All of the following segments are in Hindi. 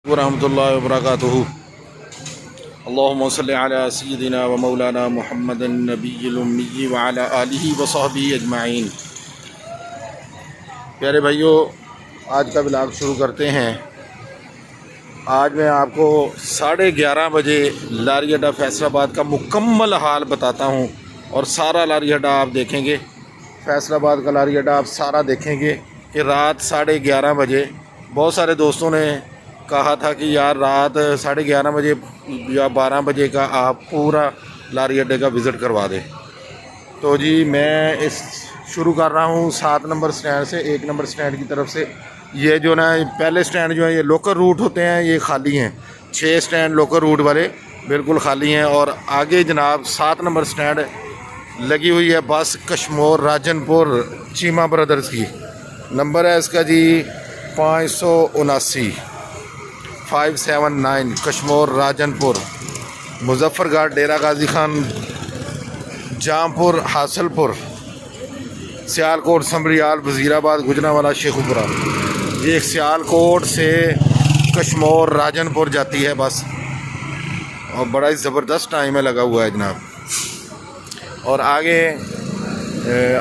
वरहमतुल्लाहि वबरकातुहू। अल्लाहुम्मा सल्लि अला सय्यिदिना व मौलाना मुहम्मदिन नबिय्यिल उम्मी व अला आलिहि व सहबिहि अजमाइन। प्यारे भाइयों, आज का व्लॉग शुरू करते हैं। आज मैं आपको 11:30 बजे लारी अड्डा फैसलाबाद का मुकम्मल हाल बताता हूँ और सारा लारी अड्डा आप देखेंगे। फैसलाबाद का लारी अड्डा आप सारा देखेंगे कि रात 11:30 बजे बहुत सारे दोस्तों ने कहा था कि यार रात 11:30 बजे या 12 बजे का आप पूरा लारी अड्डे का विज़िट करवा दें। तो जी मैं इस शुरू कर रहा हूँ 7 नंबर स्टैंड से। 1 नंबर स्टैंड की तरफ से ये जो ना पहले स्टैंड जो है ये लोकल रूट होते हैं, ये खाली हैं। 6 स्टैंड लोकल रूट वाले बिल्कुल खाली हैं। और आगे जनाब 7 नंबर स्टैंड लगी हुई है बस कश्मोर राजनपुर चीमा ब्रदर्स की। नंबर है इसका जी 579 कश्मोर राजनपुर मुजफ्फरगढ़ डेरा गाजी खान जामपुर हासलपुर सियालकोट समरियाल वज़ीराबाद गुजरांवाला शेखुपुरा। ये सियालकोट से कश्मोर राजनपुर जाती है बस और बड़ा ही ज़बरदस्त टाइम है लगा हुआ है जनाब। और आगे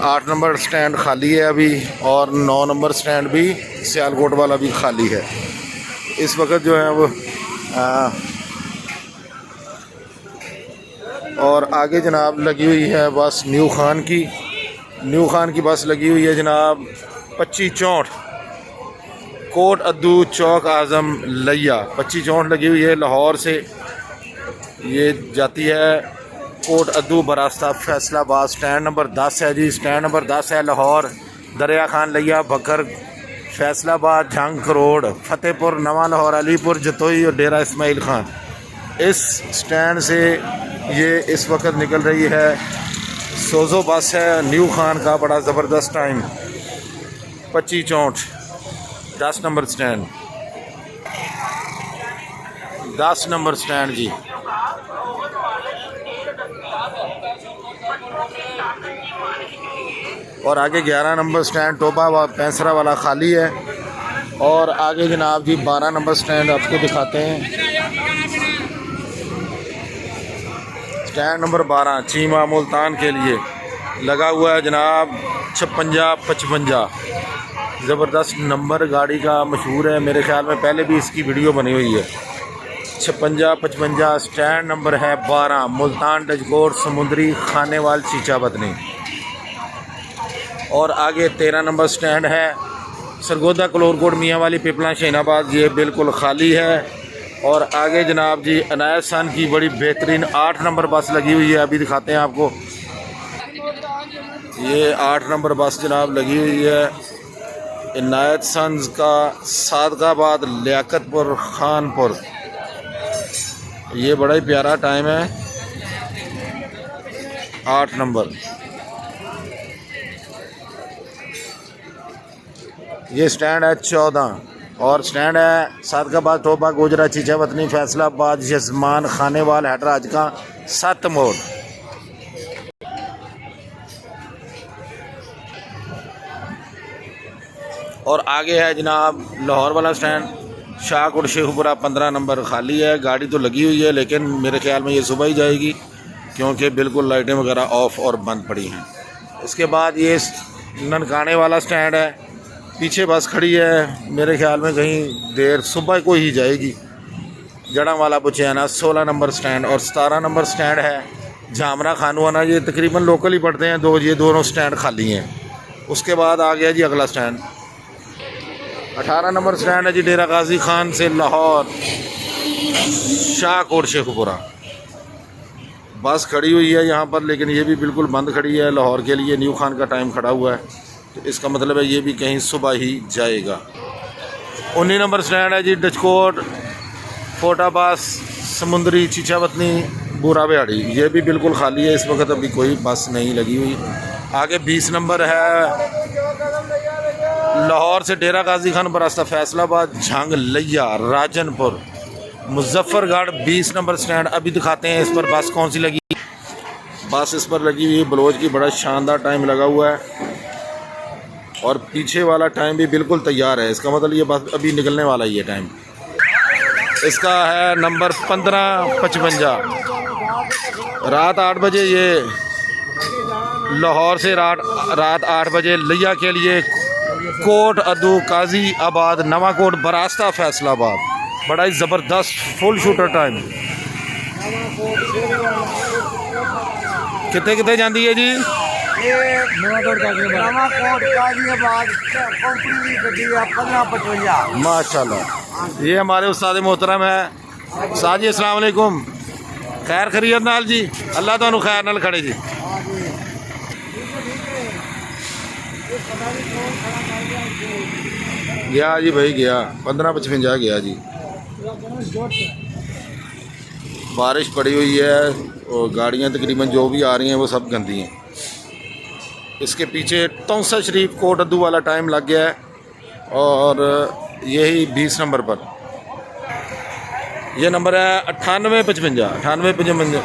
8 नंबर स्टैंड खाली है अभी और 9 नंबर स्टैंड भी सियालकोट वाला भी खाली है इस वक्त जो है वो। और आगे जनाब लगी हुई है बस न्यू खान की बस लगी हुई है जनाब 2564 कोट अद्दू चौक आज़म लिया 2564 लगी हुई है। लाहौर से ये जाती है कोट अद्दू बरास्ता फैसलाबाद। स्टैंड नंबर 10 है जी, स्टैंड नंबर 10 है लाहौर दरिया खान लिया बकर फैसलाबाद झंग रोड फतेहपुर नवा लाहौर अलीपुर जतोई और डेरा इस्माइल खान। इस स्टैंड से ये इस वक्त निकल रही है सोज़ो बस है न्यू खान का। बड़ा ज़बरदस्त time 2564 10 number stand 10 number stand जी। और आगे 11 नंबर स्टैंड टोबा व पैंसरा वाला खाली है। और आगे जनाब जी 12 नंबर स्टैंड आपको दिखाते हैं। स्टैंड नंबर 12 चीमा मुल्तान के लिए लगा हुआ है जनाब 5655 ज़बरदस्त नंबर गाड़ी का मशहूर है। मेरे ख्याल में पहले भी इसकी वीडियो बनी हुई है। 5655 स्टैंड नंबर है 12 मुल्तान डजकोट समुंदरी खानेवाल चीचा बदनी। और आगे 13 नंबर स्टैंड है सरगोदा कलोरकोट मियाँ वाली पिपला शहीनाबाद, ये बिल्कुल खाली है। और आगे जनाब जी अनायत सन की बड़ी बेहतरीन 8 नंबर बस लगी हुई है, अभी दिखाते हैं आपको। ये 8 नंबर बस जनाब लगी हुई है इनायत सन्स का सादकाबाद लियाकतपुर खानपुर। ये बड़ा ही प्यारा टाइम है 8 नंबर। ये स्टैंड है 14 और स्टैंड है सादकाबाद टोबा गुजरा चीचा वतनी फैसलाबाद यजमान खानेवाल हैडराज का 7 मोड़। और आगे है जनाब लाहौर वाला स्टैंड शाहकोट शेखुपुरा 15 नंबर खाली है। गाड़ी तो लगी हुई है लेकिन मेरे ख्याल में ये सुबह ही जाएगी क्योंकि बिल्कुल लाइटें वगैरह ऑफ और बंद पड़ी हैं। इसके बाद ये ननकाने वाला स्टैंड है, पीछे बस खड़ी है, मेरे ख्याल में कहीं देर सुबह को ही जाएगी। जड़ा वाला बुचैना 16 नंबर स्टैंड। और 17 नंबर स्टैंड है जामरा खानवाना, ये तकरीबन लोकल ही पड़ते हैं ये दोनों स्टैंड खाली हैं। उसके बाद आ गया जी अगला स्टैंड 18 नंबर स्टैंड है जी डेरा गाजी खान से लाहौर शाहकोट शेखुपुरा। बस खड़ी हुई है यहाँ पर लेकिन ये भी बिल्कुल बंद खड़ी है लाहौर के लिए। न्यू खान का टाइम खड़ा हुआ है तो इसका मतलब है ये भी कहीं सुबह ही जाएगा। 19 नंबर स्टैंड है जी डचकोट फोटाबास समुंदरी चीचावतनी बूरा बिहाड़ी, ये भी बिल्कुल खाली है इस वक्त, अभी कोई बस नहीं लगी हुई। आगे 20 नंबर है लाहौर से डेरा गाजी खान बरास्ता फैसलाबाद झंग लिया राजनपुर मुजफ्फरगढ़ 20 नंबर स्टैंड। अभी दिखाते हैं इस पर बस कौन सी लगी। बस इस पर लगी हुई बलोच की, बड़ा शानदार टाइम लगा हुआ है और पीछे वाला टाइम भी बिल्कुल तैयार है। इसका मतलब ये बस अभी निकलने वाला ही है टाइम। इसका है नंबर 1555। रात 8 बजे ये लाहौर से रात 8 बजे लिया के लिए कोट अदू काजी आबाद नवाकोट बरास्ता फैसलाबाद। बड़ा ही ज़बरदस्त फुल शूटर टाइम। कितने कितने जाती है जी? माशाल्लाह। ये हमारे उस्ताद मोहतरम है साजी। अस्सलाम वालेकुम। खैर खरीद नाल जी, अल्लाह तुहानू खैर नाल खड़े जी। गया जी भाई गया 1555 गया जी। बारिश पड़ी हुई है और गाड़ियां तकरीबन जो भी आ रही हैं वो सब गंदी हैं। इसके पीछे तौसा शरीफ कोट अद्दू वाला टाइम लग गया है और यही 20 नंबर पर यह नंबर है 9855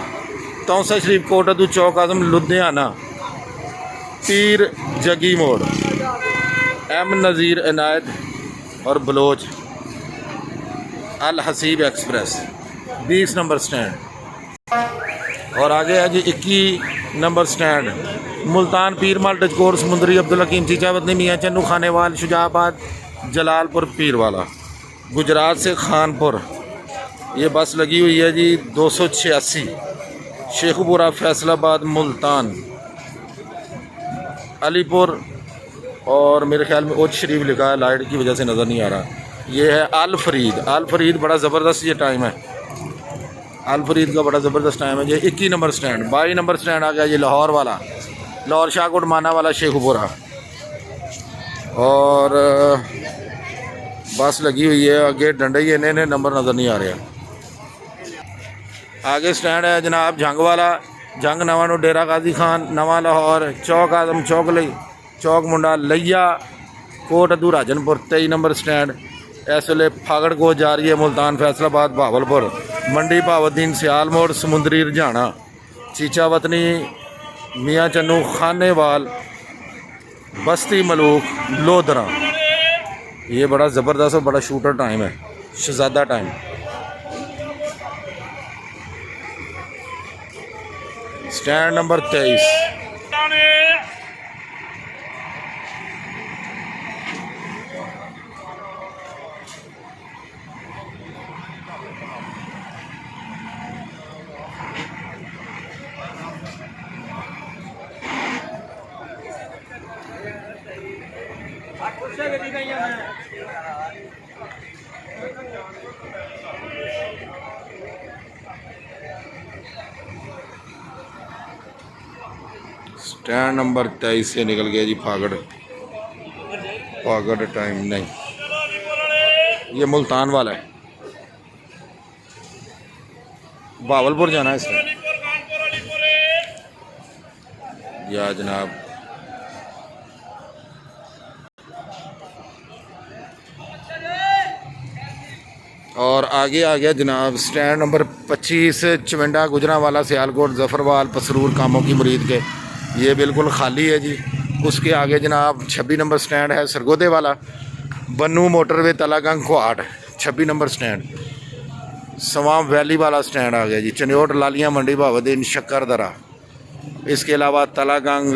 तौसा शरीफ कोट अद्दू चौक आजम लुधियाना पीर जगी मोड़ एम नज़ीर इनायत और बलोच अल हसीब एक्सप्रेस 20 नंबर स्टैंड। और आगे है जी 21 नंबर स्टैंड मुल्तान पीर माल डचकोर समुंदरी अब्दुल हकीम चीचा वतनी मियाँ चन्नू खानेवाल शुजाबाद जलालपुर पीर वाला गुजरात से खानपुर। ये बस लगी हुई है जी 286 शेखुपुरा फैसलाबाद मुल्तान अलीपुर और मेरे ख्याल में उच्च शरीफ लिखा है, लाइट की वजह से नज़र नहीं आ रहा। ये है अल फरीद बड़ा ज़बरदस्त ये टाइम है। अल फरीद का बड़ा ज़बरदस्त टाइम है। ये 21 नंबर स्टैंड। 22 नंबर स्टैंड आ गया ये लाहौर वाला, लाहौर शाहकोट माना वाला शेखुपुरा। और बस लगी हुई है आगे डंडई इन्हें नंबर नज़र नहीं आ रहा। आगे स्टैंड है जनाब जंग वाला, जंग नवा डेरा गाजी खान नवा लाहौर चौक आजम चौक मुंडा लिया कोट अद्दू राजनपुर 23 नंबर स्टैंड। इस वे फागड़ को जा रही है मुल्तान फैसलाबाद भावलपुर मंडी भावुद्दीन सियाल मोड़ समुंदरी रजाना चीचा वतनी मियाँ चन्नू खानेवाल बस्ती मलूक लोधरा। ये बड़ा ज़बरदस्त और बड़ा शूटर टाइम है, Shahzada time. Stand number 23। Stand number 23 से निकल गया जी फागड़ टाइम नहीं, ये मुल्तान वाला है, भावलपुर जाना है इसमें या जनाब। और आगे आ गया जनाब स्टैंड नंबर 25 चविंडा गुजरांवाला सियालकोट जफरवाल पसरूर कामों की मुरीद के। ये बिल्कुल खाली है जी। उसके आगे जनाब 26 नंबर स्टैंड है सरगोदे वाला Bannu motorway Talagang Kohat 26 number stand. सवाम वैली वाला स्टैंड आ गया जी चन्योट लालियाँ मंडी भावुद्दीन शक्करदरा। इसके अलावा तलागंग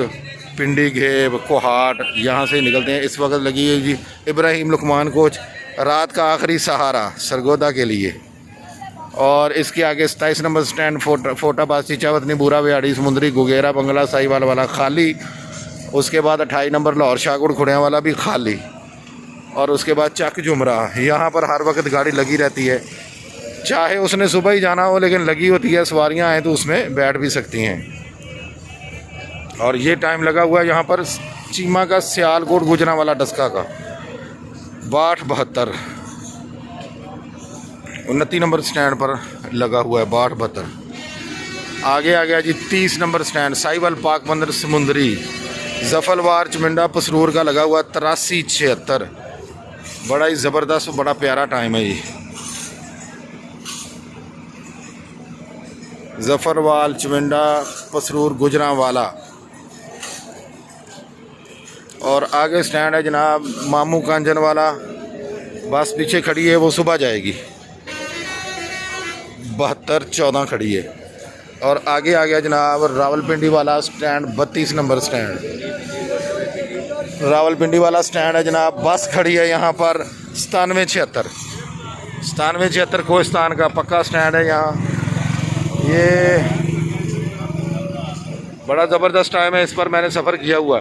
पिंडी घेब कोहाट यहाँ से निकलते हैं। इस वक्त लगी है जी इब्राहिम लुकमान कोच रात का आखिरी सहारा सरगोदा के लिए। और इसके आगे 27 नंबर स्टैंड फोटाबाद चीचावतनी बूरा बिहाड़ी समुंदरी गुगेरा बंगला साहिवाल वाला खाली। उसके बाद 28 नंबर लाहौर शाहकोट खुड़िया वाला भी खाली। और उसके बाद चक जुमरा, यहाँ पर हर वक्त गाड़ी लगी रहती है, चाहे उसने सुबह ही जाना हो लेकिन लगी होती है। सवारियाँ आएँ तो उसमें बैठ भी सकती हैं। और ये टाइम लगा हुआ है यहाँ पर चीमा का सियालकोट गुजरांवाला डस्का का 6272 29 नंबर स्टैंड पर लगा हुआ है 6272। आगे आ गया जी 30 नंबर स्टैंड साहिवाल पाक बंदर समुंदरी जफलवार चमिंडा पसरूर का लगा हुआ 8376। बड़ा ही ज़बरदस्त बड़ा प्यारा टाइम है ये। जफरवाल चमिंडा पसरूर गुजरांवाला। और आगे स्टैंड है जनाब मामू कांजन वाला, बस पीछे खड़ी है वो सुबह जाएगी। 7214 खड़ी है। और आगे आ गया जनाब रावलपिंडी वाला स्टैंड, 32 नंबर स्टैंड। रावलपिंडी वाला स्टैंड है जनाब। बस खड़ी है यहाँ पर 9776 कोहिस्तान का पक्का स्टैंड है यहाँ। ये बड़ा ज़बरदस्त टाइम है, इस पर मैंने सफ़र किया हुआ।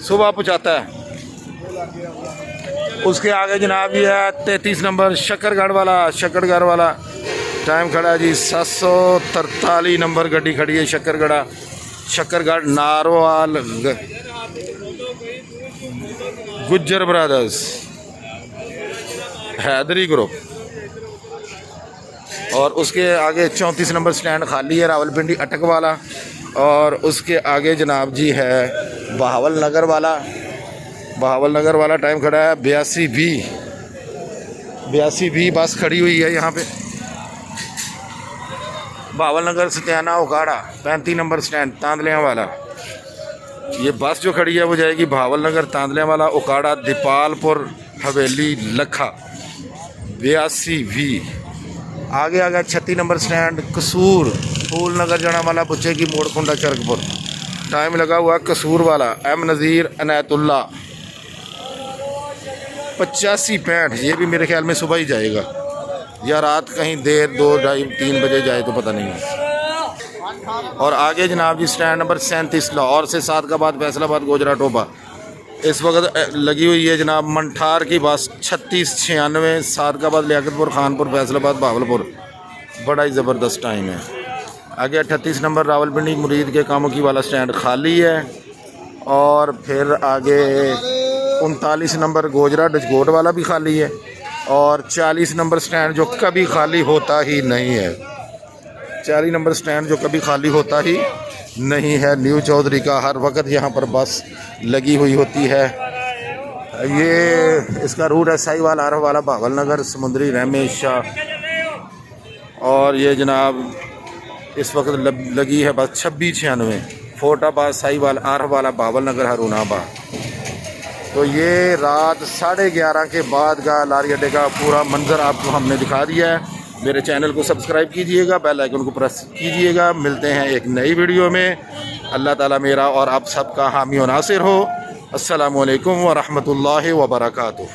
सुबह पहुँचाता है। उसके आगे जनाब ये है 33 नंबर शकरगढ़ वाला टाइम खड़ा है जी। 743 नंबर गड्डी खड़ी है शकरगढ़ नारवाल गुज्जर ब्रदर्स हैदरी ग्रुप। और उसके आगे 34 नंबर स्टैंड खाली है रावलपिंडी अटक वाला। और उसके आगे जनाब जी है बहावल नगर वाला टाइम खड़ा है 82B बस खड़ी हुई है यहाँ पे। बहावल नगर सत्याना उकाड़ा 35 नंबर स्टैंड तांदलियाँ वाला। ये बस जो खड़ी है वो जाएगी बहावल नगर तांदलियाँ वाला उकाड़ा दीपालपुर हवेली लखा 82B। आगे आ गया 36 नंबर स्टैंड कसूर फूल नगर जाना वाला बुच्चे की मोड़ कुंडा चरकपुर। टाइम लगा हुआ कसूर वाला एम नज़ीर अनायतुल्ला 8565। ये भी मेरे ख्याल में सुबह ही जाएगा या रात कहीं देर 2, 2:30, 3 बजे जाए तो पता नहीं है। और आगे जनाब जी स्टैंड नंबर 37 लाहौर से सादकाबाद फैसलाबाद गोजरा टोबा। इस वक्त लगी हुई है जनाब मंठार की बस 3696 सादकाबाद लियाकतपुर खानपुर फैसलाबाद भावलपुर। बड़ा ही ज़बरदस्त टाइम है। आगे 38 नंबर रावलपिंडी मुरीद के कामों की वाला स्टैंड खाली है। और फिर आगे 39 नंबर गोजरा डचकोट वाला भी खाली है। और 40 नंबर स्टैंड जो कभी खाली होता ही नहीं है, 40 नंबर स्टैंड जो कभी खाली होता ही नहीं है। न्यू चौधरी का हर वक्त यहाँ पर बस लगी हुई होती है। ये इसका रूट है साहिवाल आरफ वाला बहावल नगर समुंदरी रहमेश शाह। और ये जनाब इस वक्त लगी है बस 2696 फोर्टाबाद साहिवाल आरफ वाला बहावल नगर हरुणाबाद। तो ये रात 11:30 के बाद का लारी अड्डे का पूरा मंजर आपको हमने दिखा दिया है। मेरे चैनल को सब्सक्राइब कीजिएगा, बेल आइकन को प्रेस कीजिएगा। मिलते हैं एक नई वीडियो में। अल्लाह ताला मेरा और आप सबका हामी और नासिर हो। अस्सलामु अलैकुम व रहमतुल्लाहि व बरकातुहू।